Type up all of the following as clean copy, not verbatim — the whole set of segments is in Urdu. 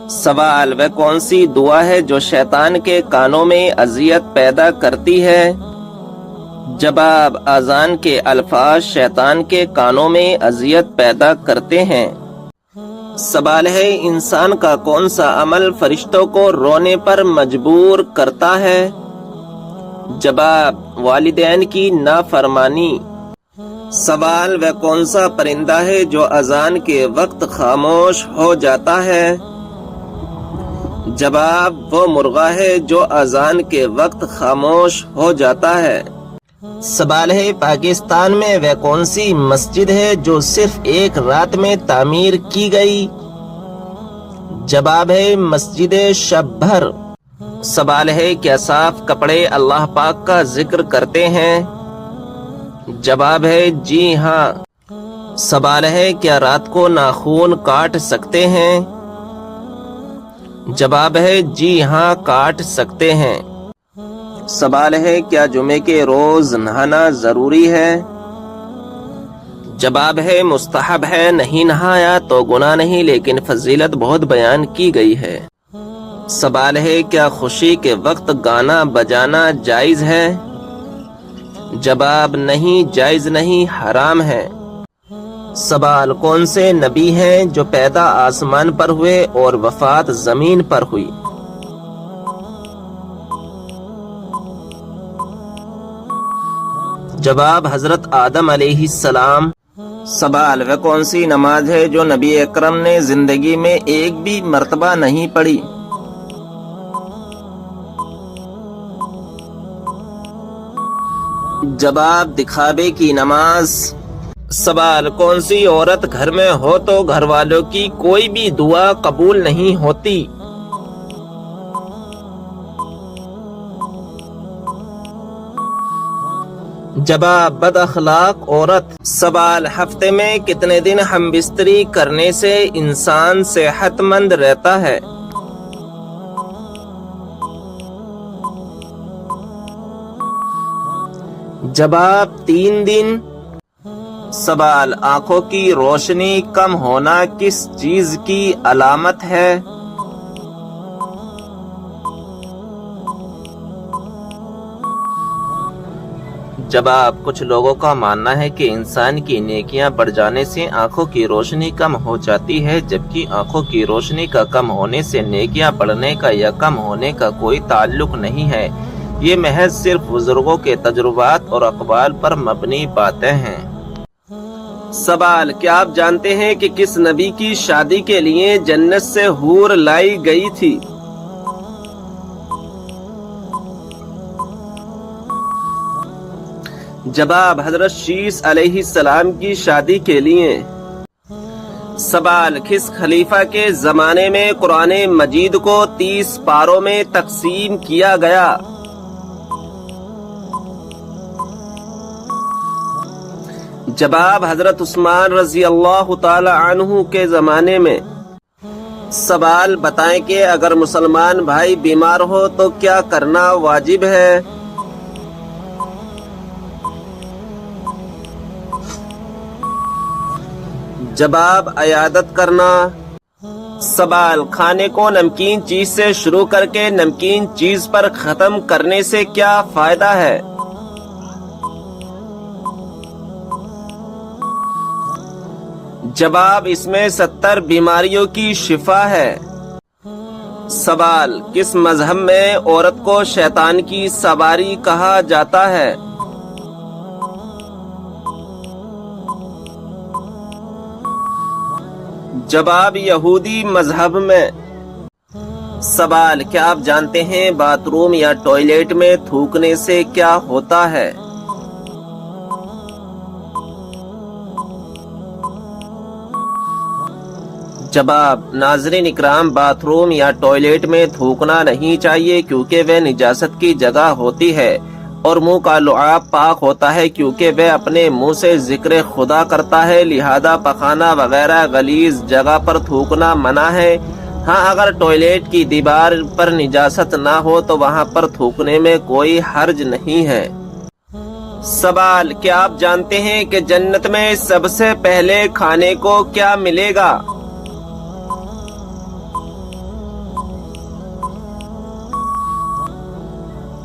سوال: وہ کون سی دعا ہے جو شیطان کے کانوں میں اذیت پیدا کرتی ہے؟ جواب: اذان کے الفاظ شیطان کے کانوں میں اذیت پیدا کرتے ہیں۔ سوال ہے: انسان کا کون سا عمل فرشتوں کو رونے پر مجبور کرتا ہے؟ جواب: والدین کی نافرمانی۔ سوال: وہ کون سا پرندہ ہے جو اذان کے وقت خاموش ہو جاتا ہے؟ جواب: وہ مرغا ہے جو اذان کے وقت خاموش ہو جاتا ہے۔ سوال ہے: پاکستان میں وہ کون سی مسجد ہے جو صرف ایک رات میں تعمیر کی گئی؟ جواب ہے مسجد شب بھر۔ سوال ہے: کیا صاف کپڑے اللہ پاک کا ذکر کرتے ہیں؟ جواب ہے جی ہاں۔ سوال ہے: کیا رات کو ناخن کاٹ سکتے ہیں؟ جواب ہے جی ہاں، کاٹ سکتے ہیں۔ سوال ہے: کیا جمعے کے روز نہانا ضروری ہے؟ جواب ہے مستحب ہے، نہیں نہایا تو گناہ نہیں لیکن فضیلت بہت بیان کی گئی ہے۔ سوال ہے: کیا خوشی کے وقت گانا بجانا جائز ہے؟ جواب: نہیں، جائز نہیں، حرام ہے۔ سوال: کون سے نبی ہیں جو پیدا آسمان پر ہوئے اور وفات زمین پر ہوئی؟ جواب: حضرت آدم علیہ السلام۔ سوال: وہ کون سی نماز ہے جو نبی اکرم نے زندگی میں ایک بھی مرتبہ نہیں پڑھی؟ جواب: دکھاوے کی نماز۔ سوال: کون سی عورت گھر میں ہو تو گھر والوں کی کوئی بھی دعا قبول نہیں ہوتی؟ جواب: بد اخلاق عورت۔ سوال: ہفتے میں کتنے دن ہم بستری کرنے سے انسان صحت مند رہتا ہے؟ جواب: 3 دن۔ سوال: آنکھوں کی روشنی کم ہونا کس چیز کی علامت ہے؟ جواب: کچھ لوگوں کا ماننا ہے کہ انسان کی نیکیاں بڑھ جانے سے آنکھوں کی روشنی کم ہو جاتی ہے، جبکہ آنکھوں کی روشنی کا کم ہونے سے نیکیاں بڑھنے کا یا کم ہونے کا کوئی تعلق نہیں ہے۔ یہ محض صرف بزرگوں کے تجربات اور اقوال پر مبنی باتیں ہیں۔ سوال: کیا آپ جانتے ہیں کہ کس نبی کی شادی کے لیے جنت سے حور لائی گئی تھی؟ جواب: حضرت شیس علیہ السلام کی شادی کے لیے۔ سوال: کس خلیفہ کے زمانے میں قرآن مجید کو 30 پاروں میں تقسیم کیا گیا؟ جواب: حضرت عثمان رضی اللہ تعالی عنہ کے زمانے میں۔ سوال: بتائیں کہ اگر مسلمان بھائی بیمار ہو تو کیا کرنا واجب ہے؟ جواب: عیادت کرنا۔ سوال: کھانے کو نمکین چیز سے شروع کر کے نمکین چیز پر ختم کرنے سے کیا فائدہ ہے؟ جواب: اس میں 70 بیماریوں کی شفا ہے۔ سوال: کس مذہب میں عورت کو شیطان کی سواری کہا جاتا ہے؟ جواب: یہودی مذہب میں۔ سوال: کیا آپ جانتے ہیں باتھ روم یا ٹوائلٹ میں تھوکنے سے کیا ہوتا ہے؟ جواب: ناظرین اکرام، باتھ روم یا ٹوائلٹ میں تھوکنا نہیں چاہیے کیونکہ وہ نجاست کی جگہ ہوتی ہے، اور منہ کا لعاب پاک ہوتا ہے کیونکہ وہ اپنے منہ سے ذکر خدا کرتا ہے، لہذا پخانہ وغیرہ غلیظ جگہ پر تھوکنا منع ہے۔ ہاں، اگر ٹوائلٹ کی دیوار پر نجاست نہ ہو تو وہاں پر تھوکنے میں کوئی حرج نہیں ہے۔ سوال: کیا آپ جانتے ہیں کہ جنت میں سب سے پہلے کھانے کو کیا ملے گا؟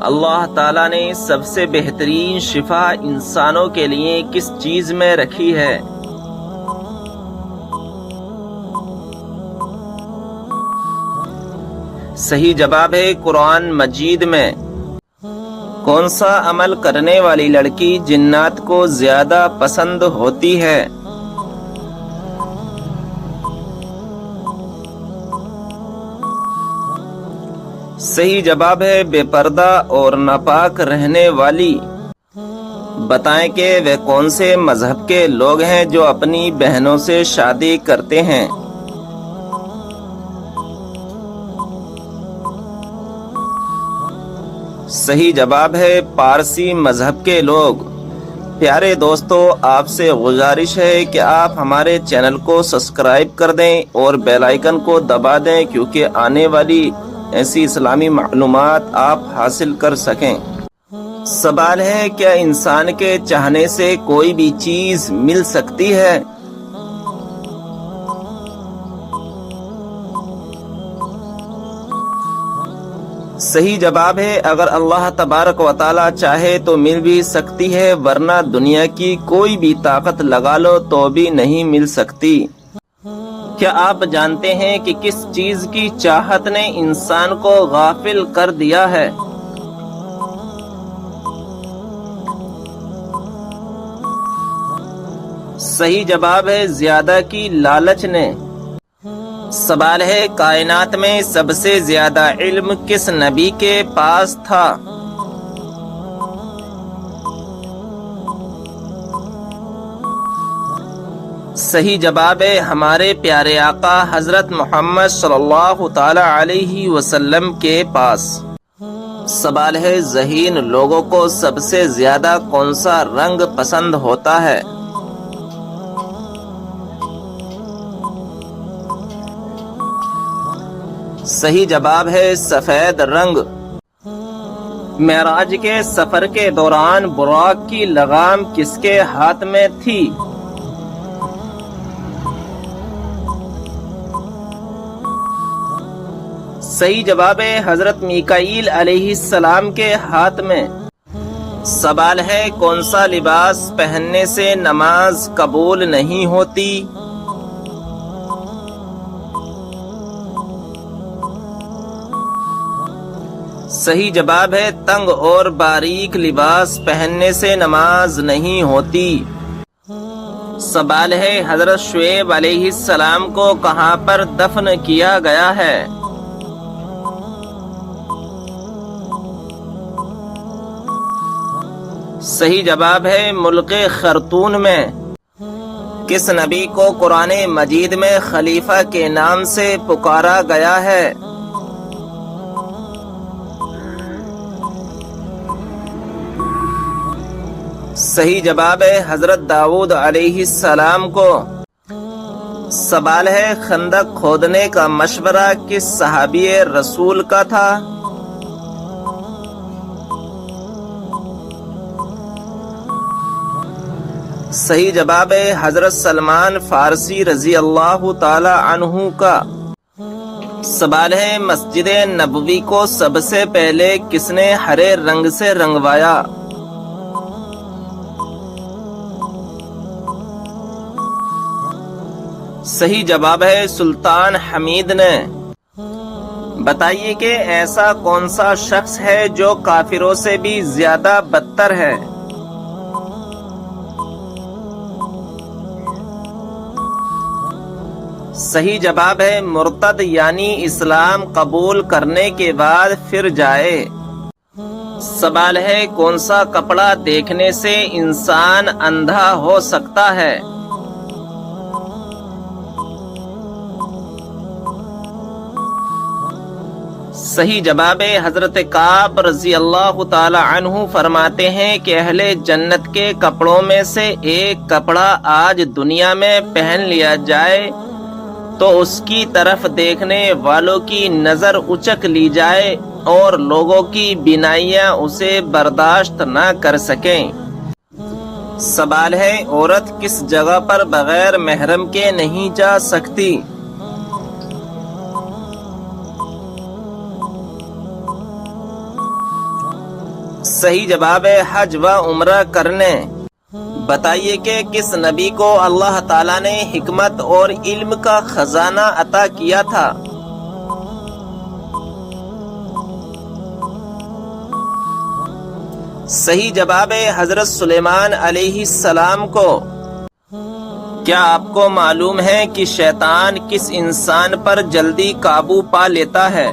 اللہ تعالیٰ نے سب سے بہترین شفا انسانوں کے لیے کس چیز میں رکھی ہے؟ صحیح جواب ہے قرآن مجید میں۔ کون سا عمل کرنے والی لڑکی جنات کو زیادہ پسند ہوتی ہے؟ صحیح جواب ہے بے پردہ اور ناپاک رہنے والی۔ بتائیں کہ وہ کون سے مذہب کے لوگ ہیں جو اپنی بہنوں سے شادی کرتے ہیں؟ صحیح جواب ہے پارسی مذہب کے لوگ۔ پیارے دوستو، آپ سے گزارش ہے کہ آپ ہمارے چینل کو سبسکرائب کر دیں اور بیل آئیکن کو دبا دیں، کیونکہ آنے والی ایسی اسلامی معلومات آپ حاصل کر سکیں۔ سوال ہے، کیا انسان کے چاہنے سے کوئی بھی چیز مل سکتی ہے؟ صحیح جواب ہے اگر اللہ تبارک و تعالی چاہے تو مل بھی سکتی ہے، ورنہ دنیا کی کوئی بھی طاقت لگا لو تو بھی نہیں مل سکتی۔ کیا آپ جانتے ہیں کہ کس چیز کی چاہت نے انسان کو غافل کر دیا ہے؟ صحیح جواب ہے زیادہ کی لالچ نے۔ سوال ہے، کائنات میں سب سے زیادہ علم کس نبی کے پاس تھا؟ صحیح جواب ہے ہمارے پیارے آقا حضرت محمد صلی اللہ تعالی علیہ وسلم کے پاس۔ سوال ہے، ذہین لوگوں کو سب سے زیادہ کون سا رنگ پسند ہوتا ہے؟ صحیح جواب ہے سفید رنگ۔ معراج کے سفر کے دوران براق کی لگام کس کے ہاتھ میں تھی؟ صحیح جواب ہے حضرت میکائیل علیہ السلام کے ہاتھ میں۔ سوال ہے، کون سا لباس پہننے سے نماز قبول نہیں ہوتی؟ صحیح جواب ہے تنگ اور باریک لباس پہننے سے نماز نہیں ہوتی۔ سوال ہے، حضرت شعیب علیہ السلام کو کہاں پر دفن کیا گیا ہے؟ صحیح جواب ہے ملک خرطون میں۔ کس نبی کو قرآن مجید میں خلیفہ کے نام سے پکارا گیا ہے؟ صحیح جواب ہے حضرت داؤد علیہ السلام کو۔ سوال ہے، خندق کھودنے کا مشورہ کس صحابی رسول کا تھا؟ صحیح جواب ہے حضرت سلمان فارسی رضی اللہ تعالی عنہ کا۔ سوال ہے، مسجد نبوی کو سب سے پہلے کس نے ہرے رنگ سے رنگوایا؟ صحیح جواب ہے سلطان حمید نے۔ بتائیے کہ ایسا کون سا شخص ہے جو کافروں سے بھی زیادہ بدتر ہے؟ صحیح جواب ہے مرتد، یعنی اسلام قبول کرنے کے بعد پھر جائے۔ سوال ہے، کون سا کپڑا دیکھنے سے انسان اندھا ہو سکتا ہے؟ صحیح جواب ہے حضرت کعب رضی اللہ تعالی عنہ فرماتے ہیں کہ اہل جنت کے کپڑوں میں سے ایک کپڑا آج دنیا میں پہن لیا جائے تو اس کی طرف دیکھنے والوں کی نظر اچک لی جائے اور لوگوں کی بینائیاں اسے برداشت نہ کر سکیں۔ سوال ہے، عورت کس جگہ پر بغیر محرم کے نہیں جا سکتی؟ صحیح جواب ہے حج و عمرہ کرنے۔ بتائیے کہ کس نبی کو اللہ تعالیٰ نے حکمت اور علم کا خزانہ عطا کیا تھا؟ صحیح جواب ہے حضرت سلیمان علیہ السلام کو۔ کیا آپ کو معلوم ہے کہ شیطان کس انسان پر جلدی قابو پا لیتا ہے؟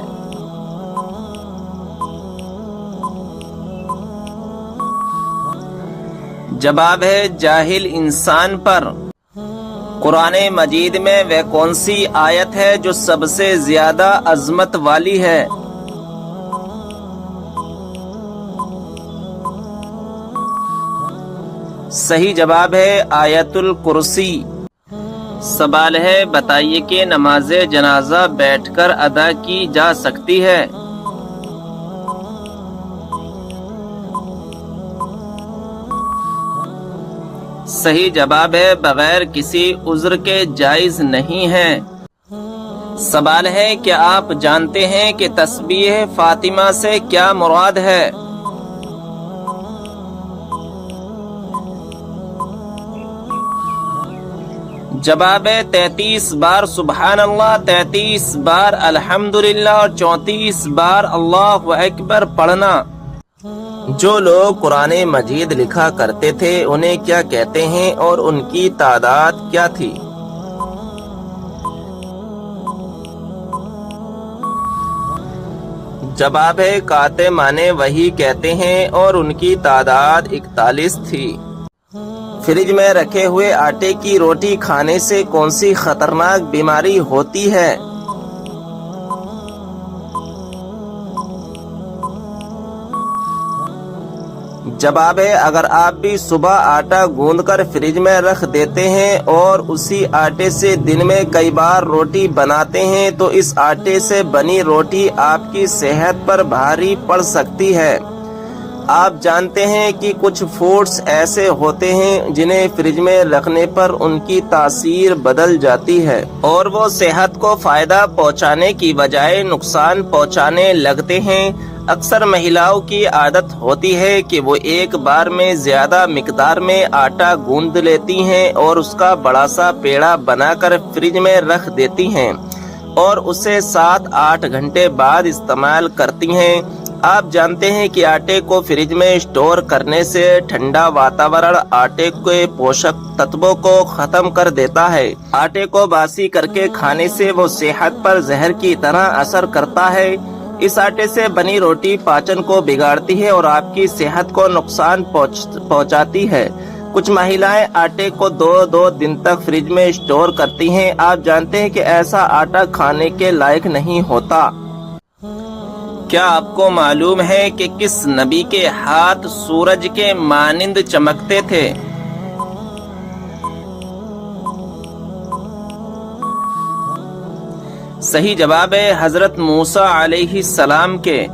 جواب ہے جاہل انسان پر۔ قرآن مجید میں وہ کون سی آیت ہے جو سب سے زیادہ عظمت والی ہے؟ صحیح جواب ہے آیت الکرسی۔ سوال ہے بتائیے کہ نماز جنازہ بیٹھ کر ادا کی جا سکتی ہے؟ صحیح جواب ہے بغیر کسی عذر کے جائز نہیں ہے۔ سوال ہے کیا آپ جانتے ہیں کہ تسبیح فاطمہ سے کیا مراد ہے؟ جواب ہے 33 بار سبحان اللہ، 33 بار الحمدللہ اور 34 بار اللہ اکبر پڑھنا۔ جو لوگ قرآن مجید لکھا کرتے تھے انہیں کیا کہتے ہیں اور ان کی تعداد کیا تھی؟ جواب ہے کاتمان وحی کہتے ہیں اور ان کی تعداد 41 تھی۔ فریج میں رکھے ہوئے آٹے کی روٹی کھانے سے کون سی خطرناک بیماری ہوتی ہے؟ جواب ہے اگر آپ بھی صبح آٹا گوندھ کر فریج میں رکھ دیتے ہیں اور اسی آٹے سے دن میں کئی بار روٹی بناتے ہیں تو اس آٹے سے بنی روٹی آپ کی صحت پر بھاری پڑ سکتی ہے۔ آپ جانتے ہیں کہ کچھ فوڈز ایسے ہوتے ہیں جنہیں فریج میں رکھنے پر ان کی تاثیر بدل جاتی ہے اور وہ صحت کو فائدہ پہنچانے کی بجائے نقصان پہنچانے لگتے ہیں۔ اکثر مہیلاؤں کی عادت ہوتی ہے کہ وہ ایک بار میں زیادہ مقدار میں آٹا گوندھ لیتی ہیں اور اس کا بڑا سا پیڑا بنا کر فریج میں رکھ دیتی ہیں اور اسے 7-8 گھنٹے بعد استعمال کرتی ہیں۔ آپ جانتے ہیں کہ آٹے کو فریج میں اسٹور کرنے سے ٹھنڈا واتاورن آٹے کے پوشک تتووں کو ختم کر دیتا ہے۔ آٹے کو باسی کر کے کھانے سے وہ صحت پر زہر کی طرح اثر کرتا ہے۔ اس آٹے سے بنی روٹی پاچن کو بگاڑتی ہے اور آپ کی صحت کو نقصان پہنچاتی ہے۔ کچھ مہیلائیں آٹے کو 2 دن تک فریج میں اسٹور کرتی ہیں۔ آپ جانتے ہیں کہ ایسا آٹا کھانے کے لائق نہیں ہوتا۔ کیا آپ کو معلوم ہے کہ کس نبی کے ہاتھ سورج کے مانند چمکتے تھے؟ صحیح جواب ہے حضرت موسیٰ علیہ السلام کے۔